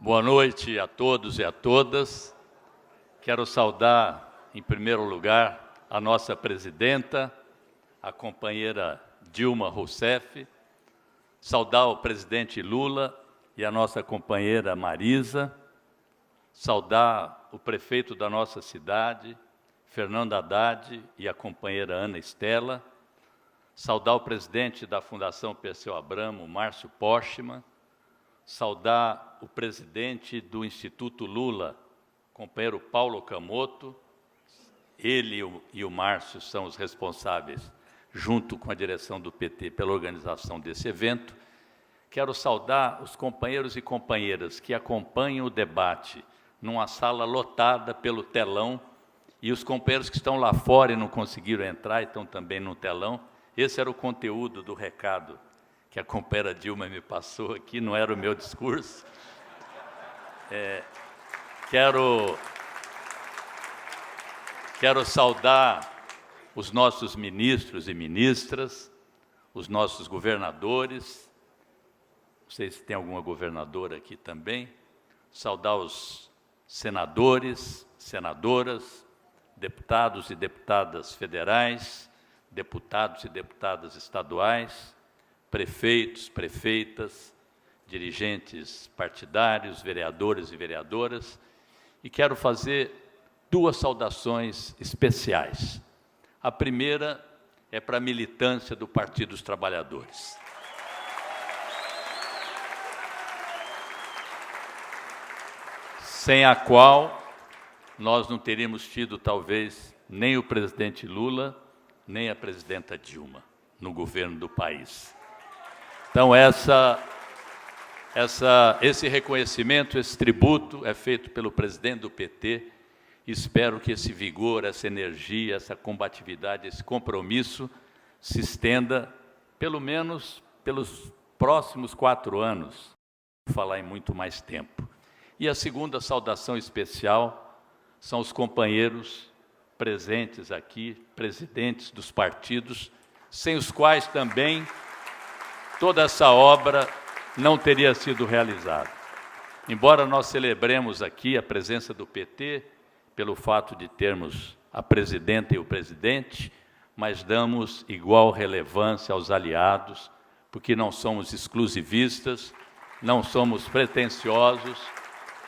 Boa noite a todos e a todas. Quero saudar, em primeiro lugar, a nossa presidenta, a companheira Dilma Rousseff, saudar o presidente Lula e a nossa companheira Marisa, saudar o prefeito da nossa cidade, Fernando Haddad, e a companheira Ana Estela, saudar o presidente da Fundação Perseu Abramo, Márcio Postman, saudar o presidente do Instituto Lula, companheiro Paulo Camoto. Ele e o Márcio são os responsáveis, junto com a direção do PT, pela organização desse evento. Quero saudar os companheiros e companheiras que acompanham o debate numa sala lotada pelo telão, e os companheiros que estão lá fora e não conseguiram entrar e estão também no telão. Esse era o conteúdo do recado que a companheira Dilma me passou aqui, não era o meu discurso. Quero saudar os nossos ministros e ministras, os nossos governadores, não sei se tem alguma governadora aqui também, saudar os senadores, senadoras, deputados e deputadas federais, deputados e deputadas estaduais, prefeitos, prefeitas, dirigentes partidários, vereadores e vereadoras, e quero fazer duas saudações especiais. A primeira é para a militância do Partido dos Trabalhadores. Sem a qual nós não teríamos tido, talvez, nem o presidente Lula, nem a presidenta Dilma no governo do país. Então, esse reconhecimento, esse tributo é feito pelo presidente do PT. Espero que esse vigor, essa energia, essa combatividade, esse compromisso se estenda, pelo menos, pelos próximos 4 anos, vou falar em muito mais tempo. E a segunda saudação especial são os companheiros presentes aqui, presidentes dos partidos, sem os quais também toda essa obra não teria sido realizada. Embora nós celebremos aqui a presença do PT, pelo fato de termos a presidenta e o presidente, mas damos igual relevância aos aliados, porque não somos exclusivistas, não somos pretensiosos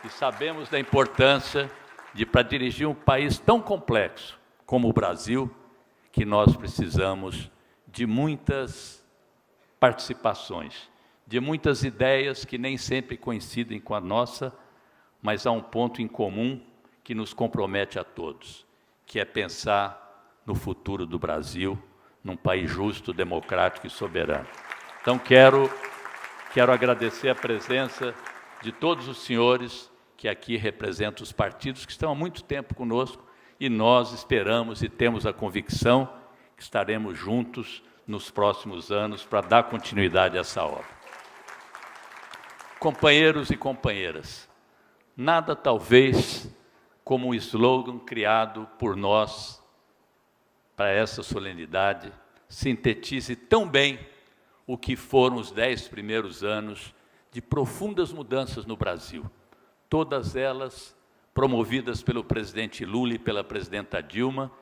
e sabemos da importância de, para dirigir um país tão complexo como o Brasil, que nós precisamos de muitas participações, de muitas ideias que nem sempre coincidem com a nossa, mas há um ponto em comum que nos compromete a todos, que é pensar no futuro do Brasil, num país justo, democrático e soberano. Então, quero agradecer a presença de todos os senhores que aqui representam os partidos que estão há muito tempo conosco, e nós esperamos e temos a convicção que estaremos juntos nos próximos anos para dar continuidade a essa obra. Companheiros e companheiras, nada talvez como o slogan criado por nós para essa solenidade sintetize tão bem o que foram os 10 primeiros anos de profundas mudanças no Brasil, todas elas promovidas pelo presidente Lula e pela presidenta Dilma,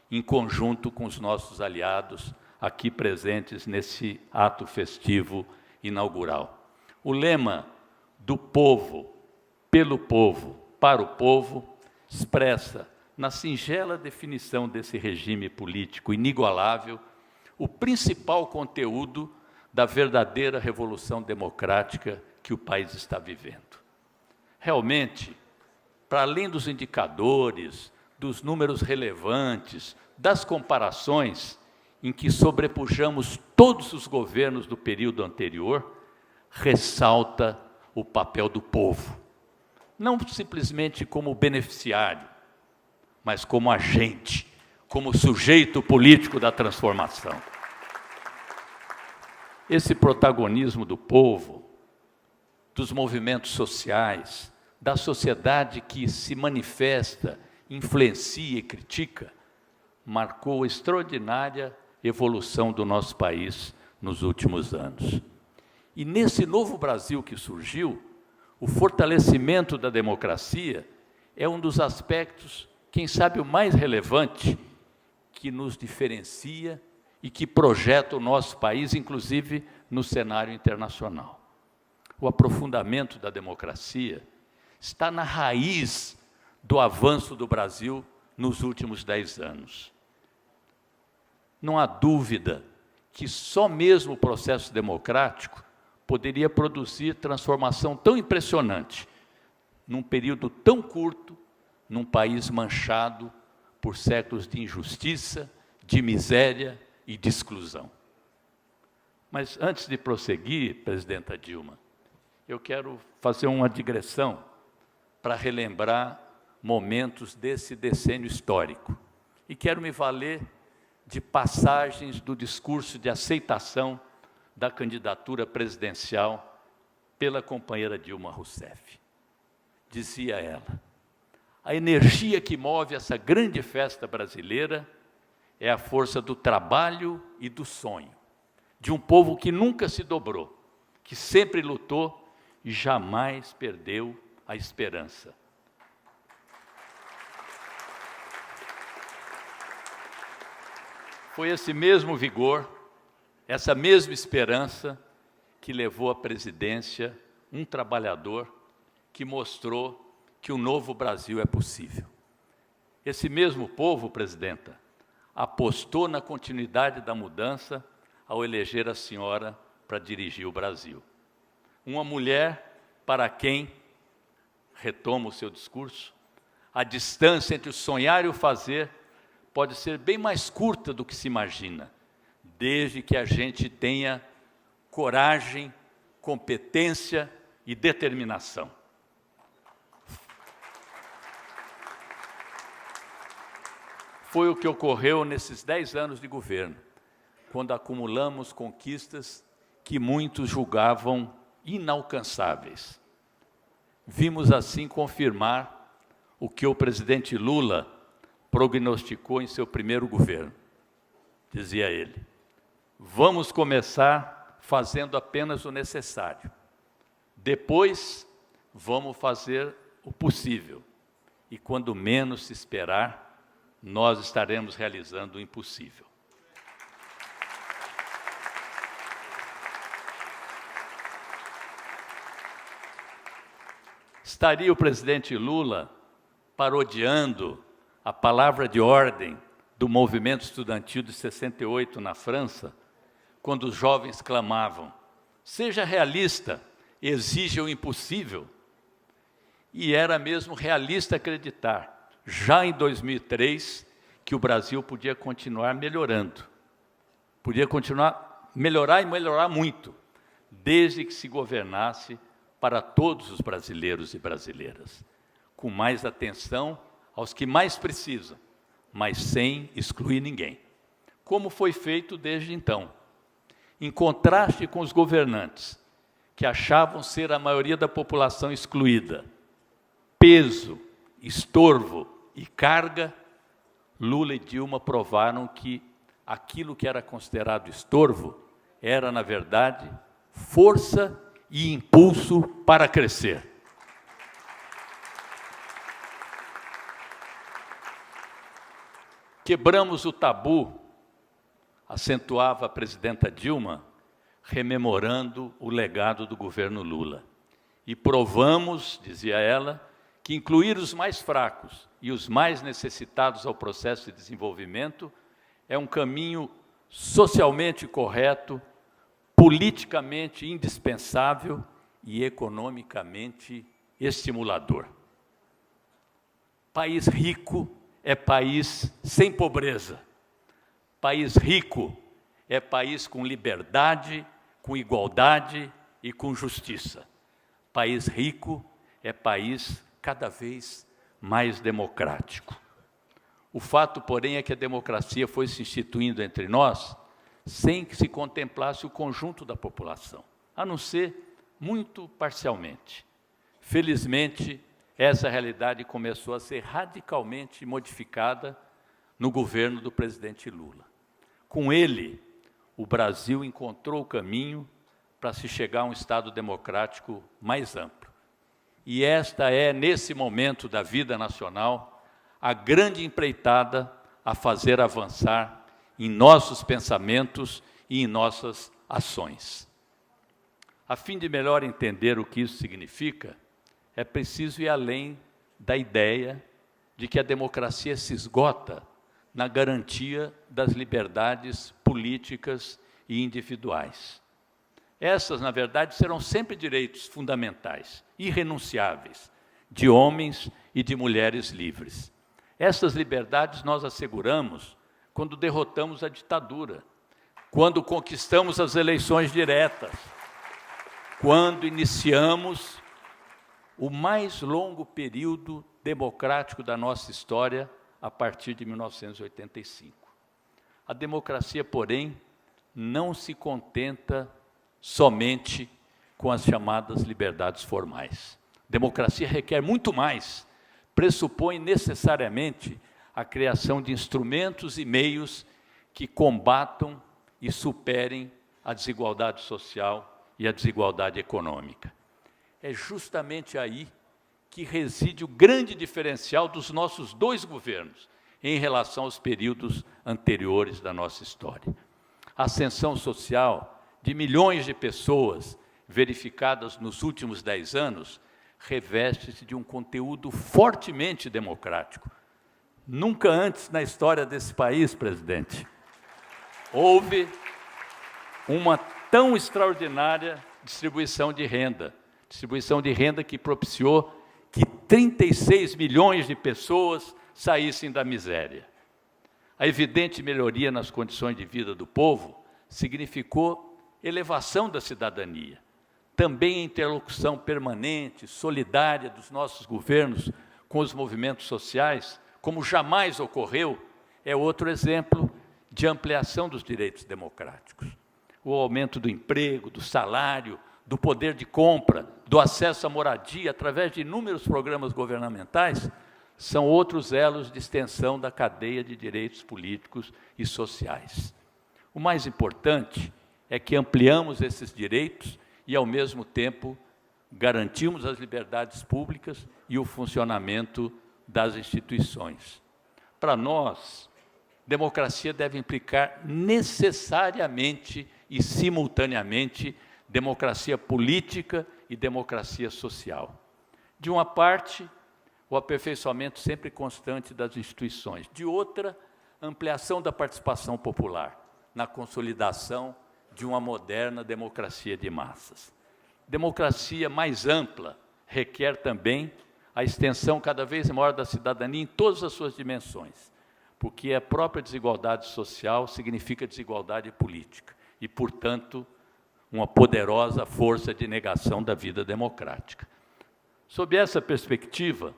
em conjunto com os nossos aliados aqui presentes nesse ato festivo inaugural. O lema do povo, pelo povo, para o povo, expressa, na singela definição desse regime político inigualável, o principal conteúdo da verdadeira revolução democrática que o país está vivendo. Realmente, para além dos indicadores, dos números relevantes, das comparações em que sobrepujamos todos os governos do período anterior, ressalta o papel do povo, não simplesmente como beneficiário, mas como agente, como sujeito político da transformação. Esse protagonismo do povo, dos movimentos sociais, da sociedade que se manifesta, influencia e critica, marcou a extraordinária evolução do nosso país nos últimos anos. E nesse novo Brasil que surgiu, o fortalecimento da democracia é um dos aspectos, quem sabe o mais relevante, que nos diferencia e que projeta o nosso país, inclusive no cenário internacional. O aprofundamento da democracia está na raiz do avanço do Brasil nos últimos 10 anos. Não há dúvida que só mesmo o processo democrático poderia produzir transformação tão impressionante, num período tão curto, num país manchado por séculos de injustiça, de miséria e de exclusão. Mas antes de prosseguir, presidenta Dilma, eu quero fazer uma digressão para relembrar momentos desse decênio histórico. E quero me valer de passagens do discurso de aceitação da candidatura presidencial pela companheira Dilma Rousseff. Dizia ela: a energia que move essa grande festa brasileira é a força do trabalho e do sonho, de um povo que nunca se dobrou, que sempre lutou e jamais perdeu a esperança. Foi esse mesmo vigor, essa mesma esperança que levou à presidência um trabalhador que mostrou que o novo Brasil é possível. Esse mesmo povo, presidenta, apostou na continuidade da mudança ao eleger a senhora para dirigir o Brasil. Uma mulher para quem, retoma o seu discurso, a distância entre o sonhar e o fazer pode ser bem mais curta do que se imagina, desde que a gente tenha coragem, competência e determinação. Foi o que ocorreu nesses 10 anos de governo, quando acumulamos conquistas que muitos julgavam inalcançáveis. Vimos assim confirmar o que o presidente Lula prognosticou em seu primeiro governo. Dizia ele: vamos começar fazendo apenas o necessário. Depois, vamos fazer o possível. E quando menos se esperar, nós estaremos realizando o impossível. Estaria o presidente Lula parodiando a palavra de ordem do movimento estudantil de 68 na França, quando os jovens clamavam: seja realista, exija o impossível? E era mesmo realista acreditar, já em 2003, que o Brasil podia continuar melhorando. Podia continuar, melhorar e melhorar muito, desde que se governasse para todos os brasileiros e brasileiras, com mais atenção aos que mais precisam, mas sem excluir ninguém, como foi feito desde então. Em contraste com os governantes, que achavam ser a maioria da população excluída, peso, estorvo e carga, Lula e Dilma provaram que aquilo que era considerado estorvo era, na verdade, força e impulso para crescer. Quebramos o tabu, acentuava a presidenta Dilma, rememorando o legado do governo Lula. E provamos, dizia ela, que incluir os mais fracos e os mais necessitados ao processo de desenvolvimento é um caminho socialmente correto, politicamente indispensável e economicamente estimulador. País rico é país sem pobreza. País rico é país com liberdade, com igualdade e com justiça. País rico é país cada vez mais democrático. O fato, porém, é que a democracia foi se instituindo entre nós sem que se contemplasse o conjunto da população, a não ser muito parcialmente. Felizmente, essa realidade começou a ser radicalmente modificada no governo do presidente Lula. Com ele, o Brasil encontrou o caminho para se chegar a um Estado democrático mais amplo. E esta é, nesse momento da vida nacional, a grande empreitada a fazer avançar em nossos pensamentos e em nossas ações. A fim de melhor entender o que isso significa, é preciso ir além da ideia de que a democracia se esgota na garantia das liberdades políticas e individuais. Essas, na verdade, serão sempre direitos fundamentais, irrenunciáveis, de homens e de mulheres livres. Essas liberdades nós asseguramos quando derrotamos a ditadura, quando conquistamos as eleições diretas, quando iniciamos o mais longo período democrático da nossa história, a partir de 1985. A democracia, porém, não se contenta somente com as chamadas liberdades formais. Democracia requer muito mais, pressupõe necessariamente a criação de instrumentos e meios que combatam e superem a desigualdade social e a desigualdade econômica. É justamente aí que reside o grande diferencial dos nossos dois governos em relação aos períodos anteriores da nossa história. A ascensão social de milhões de pessoas verificadas nos últimos 10 anos reveste-se de um conteúdo fortemente democrático. Nunca antes na história desse país, presidente, houve uma tão extraordinária distribuição de renda que propiciou que 36 milhões de pessoas saíssem da miséria. A evidente melhoria nas condições de vida do povo significou elevação da cidadania. Também a interlocução permanente, solidária dos nossos governos com os movimentos sociais, como jamais ocorreu, é outro exemplo de ampliação dos direitos democráticos. O aumento do emprego, do salário, do poder de compra, do acesso à moradia, através de inúmeros programas governamentais, são outros elos de extensão da cadeia de direitos políticos e sociais. O mais importante é que ampliamos esses direitos e, ao mesmo tempo, garantimos as liberdades públicas e o funcionamento das instituições. Para nós, democracia deve implicar necessariamente e simultaneamente democracia política e democracia social. De uma parte, o aperfeiçoamento sempre constante das instituições. De outra, ampliação da participação popular na consolidação de uma moderna democracia de massas. Democracia mais ampla requer também a extensão cada vez maior da cidadania em todas as suas dimensões, porque a própria desigualdade social significa desigualdade política e, portanto, uma poderosa força de negação da vida democrática. Sob essa perspectiva,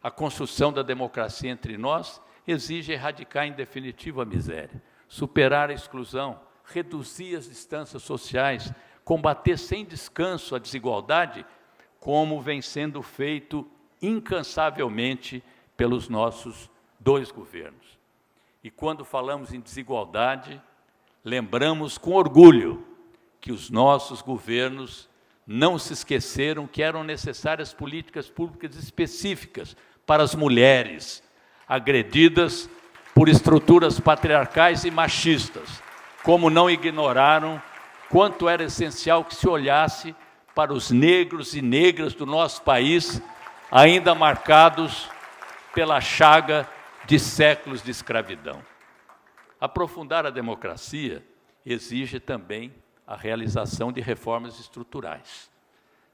a construção da democracia entre nós exige erradicar em definitivo a miséria, superar a exclusão, reduzir as distâncias sociais, combater sem descanso a desigualdade, como vem sendo feito incansavelmente pelos nossos dois governos. E quando falamos em desigualdade, lembramos com orgulho que os nossos governos não se esqueceram que eram necessárias políticas públicas específicas para as mulheres agredidas por estruturas patriarcais e machistas, como não ignoraram quanto era essencial que se olhasse para os negros e negras do nosso país, ainda marcados pela chaga de séculos de escravidão. Aprofundar a democracia exige também a realização de reformas estruturais.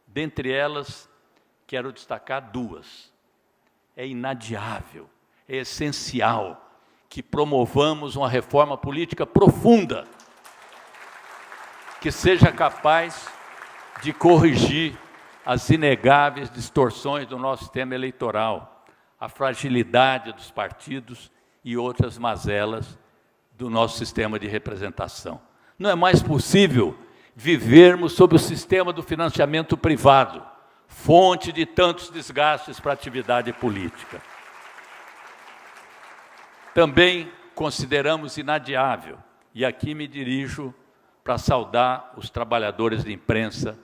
Dentre elas, quero destacar duas. É inadiável, é essencial que promovamos uma reforma política profunda, que seja capaz de corrigir as inegáveis distorções do nosso sistema eleitoral, a fragilidade dos partidos e outras mazelas do nosso sistema de representação. Não é mais possível vivermos sob o sistema do financiamento privado, fonte de tantos desgastes para a atividade política. Também consideramos inadiável, e aqui me dirijo para saudar os trabalhadores de imprensa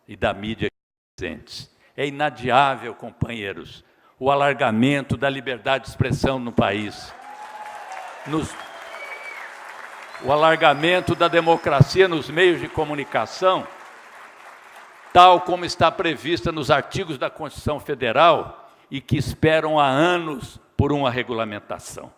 e da mídia presentes, É inadiável, companheiros, o alargamento da liberdade de expressão no país. O alargamento da democracia nos meios de comunicação, tal como está prevista nos artigos da Constituição Federal e que esperam há anos por uma regulamentação.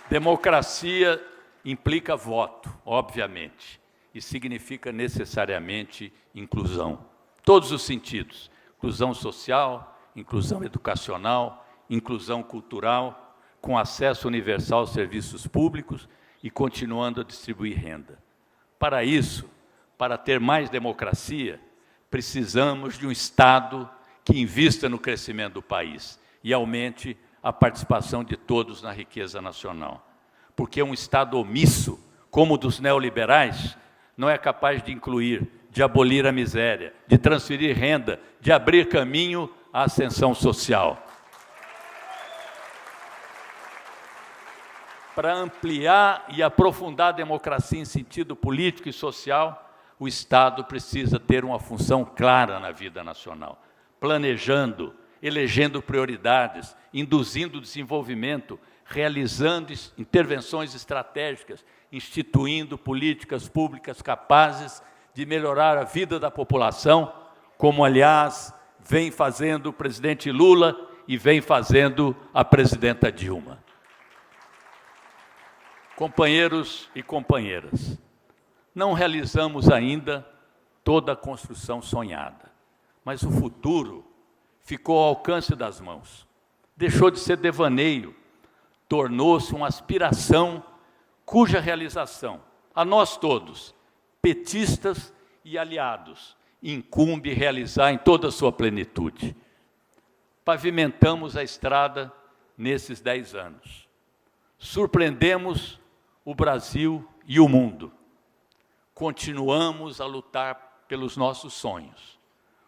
Democracia implica voto, obviamente, e significa necessariamente inclusão. Todos os sentidos: inclusão social, inclusão educacional, inclusão cultural, com acesso universal aos serviços públicos e continuando a distribuir renda. Para isso, para ter mais democracia, precisamos de um Estado que invista no crescimento do país e aumente a participação de todos na riqueza nacional. Porque um Estado omisso, como o dos neoliberais, não é capaz de incluir, de abolir a miséria, de transferir renda, de abrir caminho à ascensão social. Para ampliar e aprofundar a democracia em sentido político e social, o Estado precisa ter uma função clara na vida nacional, planejando, elegendo prioridades, induzindo o desenvolvimento, realizando intervenções estratégicas, instituindo políticas públicas capazes de melhorar a vida da população, como, aliás, vem fazendo o presidente Lula e vem fazendo a presidenta Dilma. Companheiros e companheiras, não realizamos ainda toda a construção sonhada, mas o futuro ficou ao alcance das mãos. Deixou de ser devaneio, tornou-se uma aspiração cuja realização, a nós todos, petistas e aliados, incumbe realizar em toda a sua plenitude. Pavimentamos a estrada nesses 10 anos. Surpreendemos o Brasil e o mundo. Continuamos a lutar pelos nossos sonhos.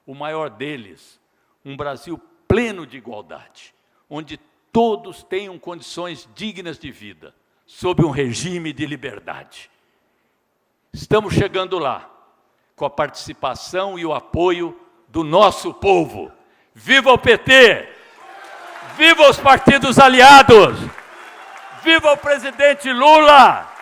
O maior deles, um Brasil pleno de igualdade, onde todos tenham condições dignas de vida, sob um regime de liberdade. Estamos chegando lá, com a participação e o apoio do nosso povo. Viva o PT! Viva os partidos aliados! Viva o presidente Lula!